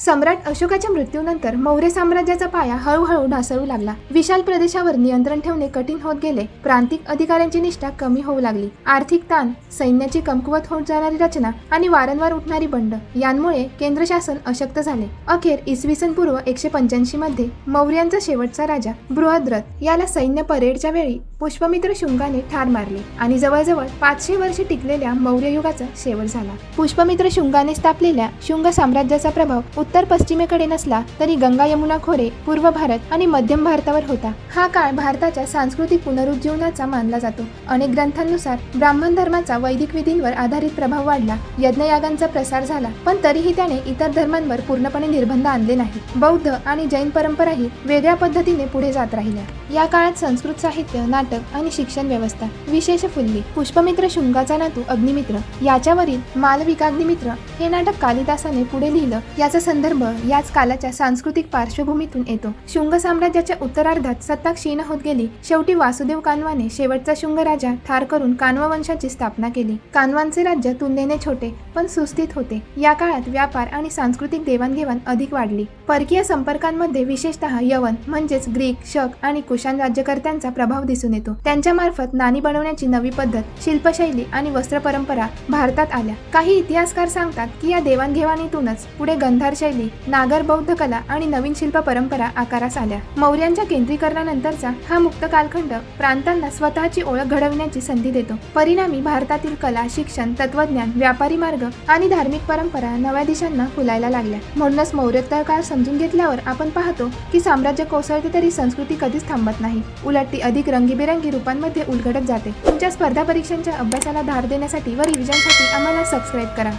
सम्राट अशोकाच्या मृत्यूनंतर मौर्य साम्राज्याचा पाया हळूहळू ढासळू लागला. विशाल प्रदेशावर नियंत्रण ठेवणे कठीण होत गेले. प्रांतिक अधिकाऱ्यांची निष्ठा कमी होऊ लागली. आर्थिक ताण, सैन्याची कमकुवत होत जाणारी रचना आणि वारंवार उठणारी बंड यांमुळे केंद्र शासन अशक्त झाले. अखेर इसवी सन पूर्व 185 मध्ये मौर्यांचा शेवटचा राजा बृहद्रथ याला सैन्य परेडच्या वेळी पुष्पमित्र शुंगाने ठार मारले आणि जवळजवळ 500 वर्षे टिकलेल्या मौर्य युगाचा शेवट झाला. पुष्पमित्र शुंगाने स्थापलेल्या शुंग साम्राज्याचा प्रभाव उत्तर पश्चिमेकडे नसला तरी गंगा यमुना खोरे, पूर्व भारत आणि मध्यम भारतावर होता. हा काळ भारताच्या सांस्कृतिक पुनरुज्जीवनाचा मानला जातो. अनेक ग्रंथांनुसार ब्राह्मण धर्माचा वैदिक विधींवर आधारित प्रभाव वाढला, यज्ञयागांचा प्रसार झाला, पण तरीही त्याने इतर धर्मांवर पूर्णपणे निर्बंध आणले नाही. बौद्ध आणि जैन परंपराही वेगळ्या पद्धतीने पुढे जात राहिल्या. या काळात संस्कृत साहित्य, नाटक आणि शिक्षण व्यवस्था विशेष फुलली. पुष्पमित्र शुंगाचा नातू अग्निमित्र याच्यावरील मालविकाग्निमित्र हे नाटक कालिदासाने पुढे लिहिलं. याचा संदर्भ याच कालाच्या सांस्कृतिक पार्श्वभूमीतून येतो. शुंग साम्राज्याच्या उत्तरार्धात सत्ता क्षीण होत गेली. शेवटी वासुदेव कान्वाने शेवटचा शुंग राजा ठार करून कान्व वंशाची स्थापना केली. कान्वांचे राज्य तुलनेने छोटे पण सुस्थित होते. या काळात व्यापार आणि सांस्कृतिक देवाणघेवाण अधिक वाढली. परकीय संपर्कांमध्ये विशेषतः यवन म्हणजेच ग्रीक, शक आणि कुशाण राज्यकर्त्यांचा प्रभाव दिसून येतो. त्यांच्या मार्फत नाणी बनवण्याची नवी पद्धत, शिल्पशैली आणि वस्त्र परंपरा भारतात आल्या. काही इतिहासकार सांगतात की या देवाणघेवाणीतूनच पुढे गंधार शैली, नागर बौद्ध कला आणि नवीन शिल्प परंपरा आकारास आल्या. मौर्यांच्या केंद्रीकरणानंतरचा हा मुक्त कालखंड प्रांतांना स्वतःची ओळख घडविण्याची संधी देतो. परिणामी भारतातील कला, शिक्षण, तत्वज्ञान, व्यापारी मार्ग आणि धार्मिक परंपरा नव्या दिशांना फुलायला लागल्या. म्हणूनच मौर्योत्तर काळ समजून घेतल्यावर आपण पाहतो की साम्राज्य कोसळते तरी संस्कृती कधीच थांबत नाही. उलट ती अधिक रंगीबेरंगी रूपांमध्ये उलगडत जाते. तुमच्या स्पर्धा परीक्षांच्या अभ्यासाला धार देण्यासाठी व रिव्हिजनसाठी आम्हाला सबस्क्राईब करा.